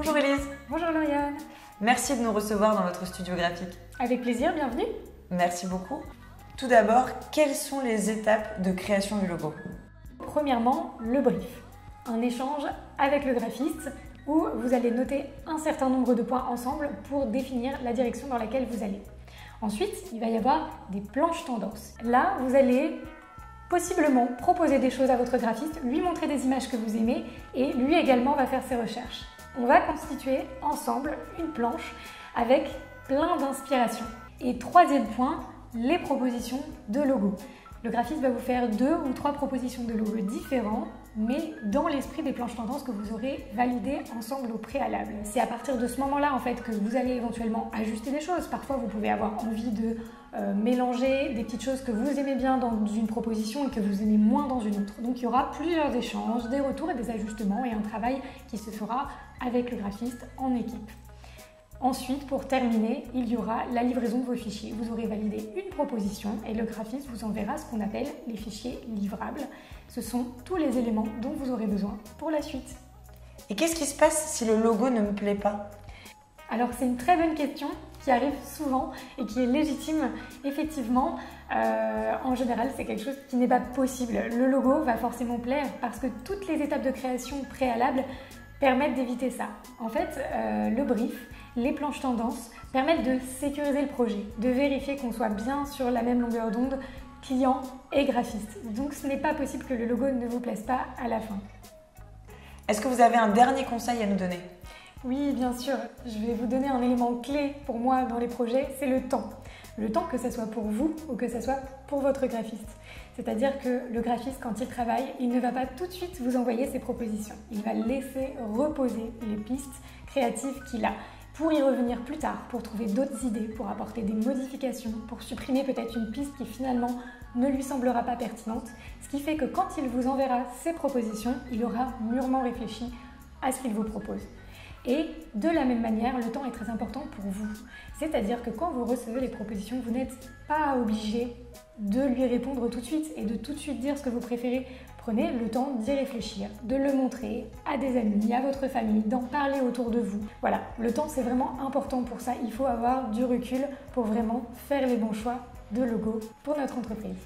Bonjour Élise. Bonjour Lauriane. Merci de nous recevoir dans votre studio graphique. Avec plaisir, bienvenue. Merci beaucoup. Tout d'abord, quelles sont les étapes de création du logo? Premièrement, le brief. Un échange avec le graphiste où vous allez noter un certain nombre de points ensemble pour définir la direction dans laquelle vous allez. Ensuite, il va y avoir des planches tendances. Là, vous allez possiblement proposer des choses à votre graphiste, lui montrer des images que vous aimez et lui également va faire ses recherches. On va constituer ensemble une planche avec plein d'inspiration. Et troisième point, les propositions de logos. Le graphiste va vous faire 2 ou 3 propositions de logos différents, mais dans l'esprit des planches tendances que vous aurez validées ensemble au préalable. C'est à partir de ce moment-là en fait que vous allez éventuellement ajuster des choses. Parfois vous pouvez avoir envie de mélanger des petites choses que vous aimez bien dans une proposition et que vous aimez moins dans une autre. Donc il y aura plusieurs échanges, des retours et des ajustements et un travail qui se fera avec le graphiste en équipe. Ensuite, pour terminer, il y aura la livraison de vos fichiers. Vous aurez validé une proposition et le graphiste vous enverra ce qu'on appelle les fichiers livrables. Ce sont tous les éléments dont vous aurez besoin pour la suite. Et qu'est-ce qui se passe si le logo ne me plaît pas? Alors c'est une très bonne question qui arrive souvent et qui est légitime. Effectivement, en général, c'est quelque chose qui n'est pas possible. Le logo va forcément plaire parce que toutes les étapes de création préalables permettent d'éviter ça. En fait, le brief, les planches tendances permettent de sécuriser le projet, de vérifier qu'on soit bien sur la même longueur d'onde, client et graphiste. Donc ce n'est pas possible que le logo ne vous plaise pas à la fin. Est-ce que vous avez un dernier conseil à nous donner? Oui, bien sûr. Je vais vous donner un élément clé pour moi dans les projets, c'est le temps. Le temps que ce soit pour vous ou que ce soit pour votre graphiste. C'est-à-dire que le graphiste, quand il travaille, il ne va pas tout de suite vous envoyer ses propositions. Il va laisser reposer les pistes créatives qu'il a pour y revenir plus tard, pour trouver d'autres idées, pour apporter des modifications, pour supprimer peut-être une piste qui finalement ne lui semblera pas pertinente. Ce qui fait que quand il vous enverra ses propositions, il aura mûrement réfléchi à ce qu'il vous propose. Et de la même manière, le temps est très important pour vous. C'est-à-dire que quand vous recevez les propositions, vous n'êtes pas obligé de lui répondre tout de suite et de tout de suite dire ce que vous préférez. Prenez le temps d'y réfléchir, de le montrer à des amis, à votre famille, d'en parler autour de vous. Voilà, le temps c'est vraiment important pour ça. Il faut avoir du recul pour vraiment faire les bons choix de logo pour notre entreprise.